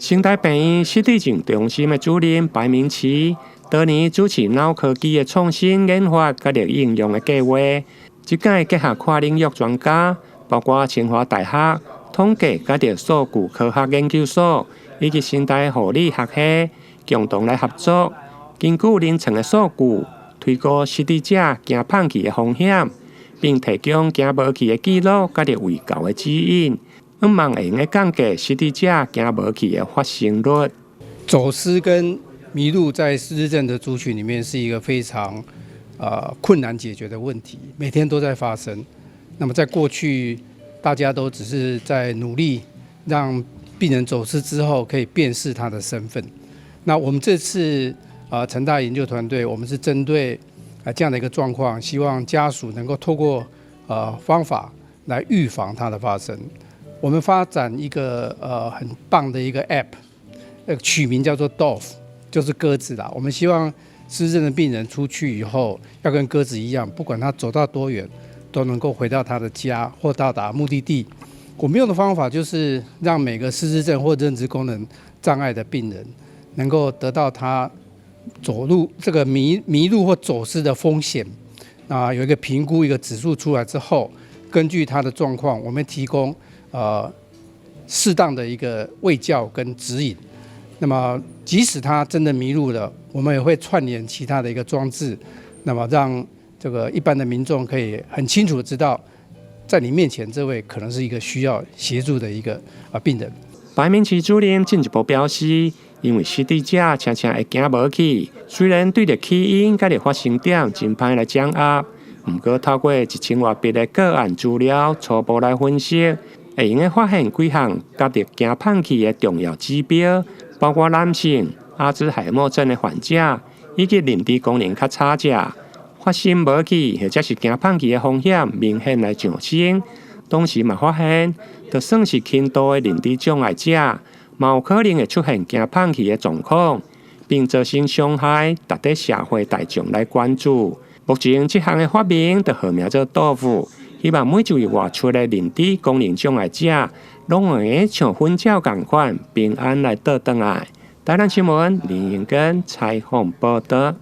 成大病院失智症中心的主任白明奇，多年主持脑科技的创新研发甲应用的计划。即届结合跨领域专家，包括清华大学统计甲数据科学研究所以及成大护理学系共同来合作，根据临床的数据，推估失智者惊放弃的风险，并提供惊无去的记录甲卫教的指引。希望会用降低失智者惊无去的发生率。走失跟迷路在失智症的族群里面是一个非常困难解决的问题，每天都在发生。那么在过去，大家都只是在努力让病人走失之后可以辨识他的身份。那我们这次成大研究团队，我们是针对这样的一个状况，希望家属能够透过方法来预防它的发生。我们发展一个很棒的一个 App， 取名叫做 Dove， 就是鸽子啦。我们希望失智症的病人出去以后，要跟鸽子一样，不管他走到多远，都能够回到他的家或到达目的地。我们用的方法就是让每个失智症或认知功能障碍的病人，能够得到他走路这个迷路或走失的风险有一个评估，一个指数出来之后，根据他的状况，我们提供适当的一个卫教跟指引。那么即使他真的迷路了，我们也会串联其他的一个装置，那么让这个一般的民众可以很清楚的知道，在你面前这位可能是一个需要协助的一个病人。白明奇主任进一步表示，因为失智者常常会惊无去，虽然对着起因甲发生点真歹来掌握，不过透过1000多笔的个案资料初步来分析，会用发现几项甲惊放弃的重要指标，包括男性、阿兹海默症的患者以及认知功能较差者，发生无去或者是惊放弃的风险明显来上升。同时嘛发现，就算是轻度的认知障碍者，嘛有可能会出现惊放弃的状况，并造成伤害，值得社会大众来关注。目前这项的发明就号名做豆腐，希望每一位外出的认知功能障碍者，拢会像瞓觉同款平安来倒转来。台南新闻林英根采访报道。